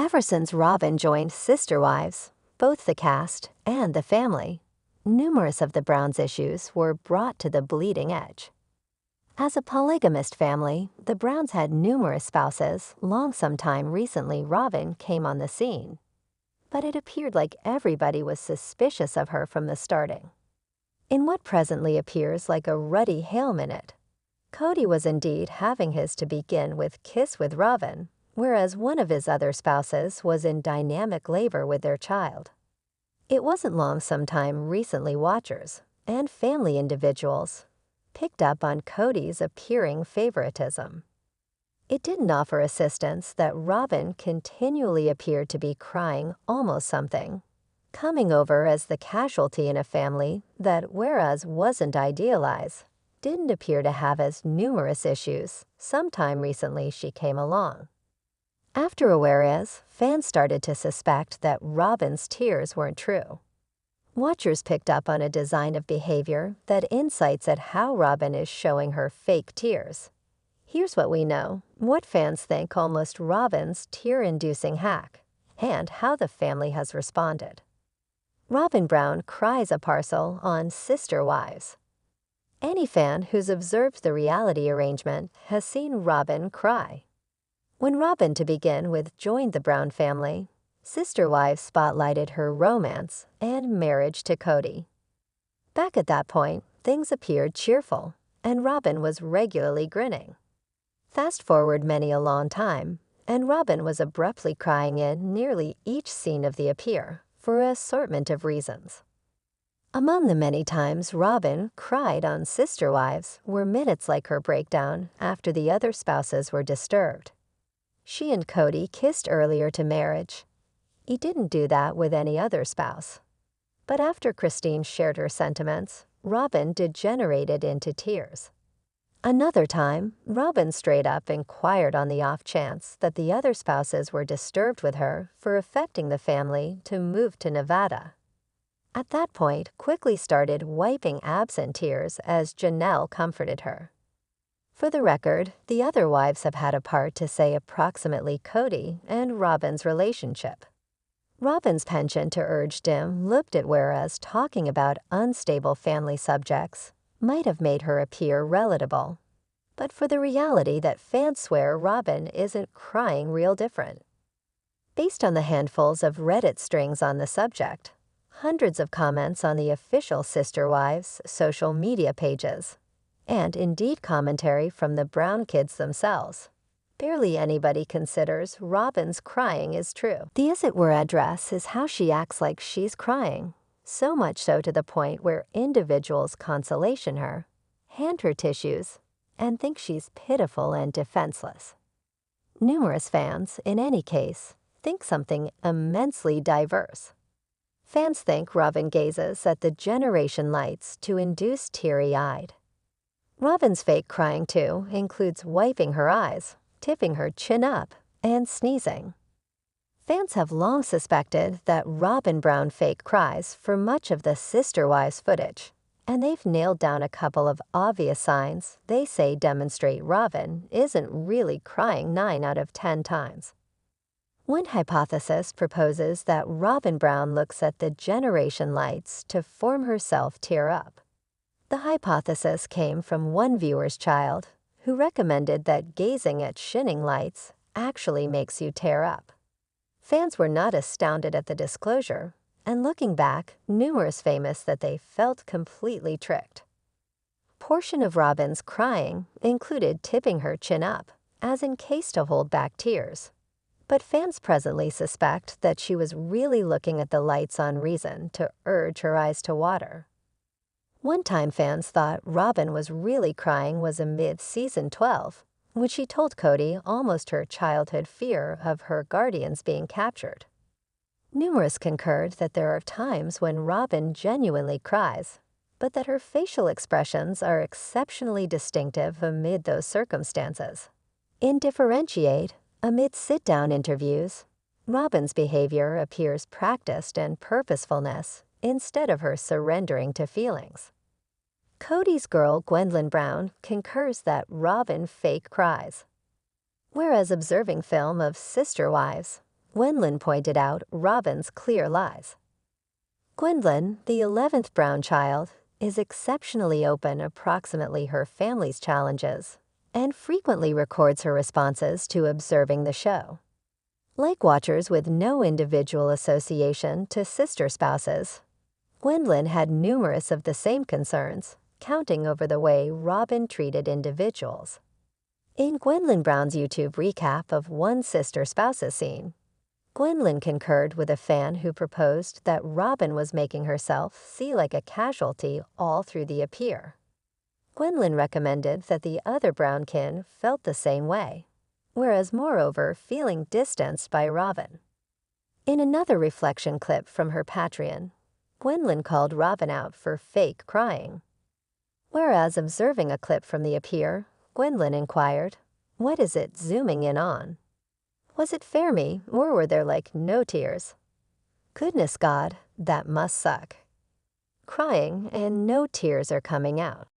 Ever since Robyn joined Sister Wives, both the cast and the family, numerous of the Browns' issues were brought to the bleeding edge. As a polygamist family, the Browns had numerous spouses long sometime recently Robyn came on the scene. But it appeared like everybody was suspicious of her from the starting. In what presently appears like a ruddy Hale minute, Cody was indeed having his to begin with kiss with Robyn, whereas one of his other spouses was in dynamic labor with their child. It wasn't long sometime recently watchers and family individuals picked up on Cody's appearing favoritism. It didn't offer assistance that Robyn continually appeared to be crying almost something, coming over as the casualty in a family that, whereas wasn't idealized, didn't appear to have as numerous issues sometime recently she came along. After a whereas, fans started to suspect that Robyn's tears weren't true. Watchers picked up on a design of behavior that insights at how Robyn is showing her fake tears. Here's what we know, what fans think almost Robyn's tear-inducing hack, and how the family has responded. Robyn Brown cries a parcel on Sister Wives. Any fan who's observed the reality arrangement has seen Robyn cry. When Robyn, to begin with, joined the Brown family, Sister Wives spotlighted her romance and marriage to Cody. Back at that point, things appeared cheerful, and Robyn was regularly grinning. Fast forward many a long time, and Robyn was abruptly crying in nearly each scene of the appear for an assortment of reasons. Among the many times Robyn cried on Sister Wives were minutes like her breakdown after the other spouses were disturbed. She and Cody kissed earlier to marriage. He didn't do that with any other spouse. But after Christine shared her sentiments, Robyn degenerated into tears. Another time, Robyn straight up inquired on the off chance that the other spouses were disturbed with her for affecting the family to move to Nevada. At that point, quickly started wiping absent tears as Janelle comforted her. For the record, the other wives have had a part to say approximately Cody and Robyn's relationship. Robyn's penchant to urge dim looked at whereas talking about unstable family subjects might have made her appear relatable, but for the reality that fans swear Robyn isn't crying real different. Based on the handfuls of Reddit strings on the subject, hundreds of comments on the official Sister Wives social media pages, and indeed commentary from the Brown kids themselves, barely anybody considers Robyn's crying is true. The as it were address is how she acts like she's crying, so much so to the point where individuals consolation her, hand her tissues, and think she's pitiful and defenseless. Numerous fans, in any case, think something immensely diverse. Fans think Robyn gazes at the generation lights to induce teary-eyed. Robyn's fake crying, too, includes wiping her eyes, tipping her chin up, and sneezing. Fans have long suspected that Robyn Brown fake cries for much of the Sister Wives footage, and they've nailed down a couple of obvious signs they say demonstrate Robyn isn't really crying 9 out of 10 times. One hypothesis proposes that Robyn Brown looks at the generation lights to form herself tear up. The hypothesis came from one viewer's child who recommended that gazing at shinning lights actually makes you tear up. Fans were not astounded at the disclosure, and looking back, numerous famous that they felt completely tricked. Portion of Robyn's crying included tipping her chin up, as in case to hold back tears. But fans presently suspect that she was really looking at the lights on reason to urge her eyes to water. One time fans thought Robyn was really crying was amid season 12, when she told Cody almost her childhood fear of her guardians being captured. Numerous concurred that there are times when Robyn genuinely cries, but that her facial expressions are exceptionally distinctive amid those circumstances. In Differentiate, amid sit-down interviews, Robyn's behavior appears practiced and purposefulness instead of her surrendering to feelings. Cody's girl Gwendolyn Brown concurs that Robyn fake cries. Whereas observing film of Sister Wives, Gwendolyn pointed out Robyn's clear lies. Gwendolyn, the 11th Brown child, is exceptionally open approximately her family's challenges and frequently records her responses to observing the show. Like watchers with no individual association to sister spouses, Gwendolyn had numerous of the same concerns, counting over the way Robyn treated individuals. In Gwendolyn Brown's YouTube recap of one sister spouses scene, Gwendolyn concurred with a fan who proposed that Robyn was making herself see like a casualty all through the appear. Gwendolyn recommended that the other Brown kin felt the same way, whereas moreover feeling distanced by Robyn. In another reflection clip from her Patreon, Gwendolyn called Robyn out for fake crying. Whereas observing a clip from the appear, Gwendolyn inquired, "What is it zooming in on? Was it Fermi, or were there like no tears? Goodness God, that must suck. Crying and no tears are coming out."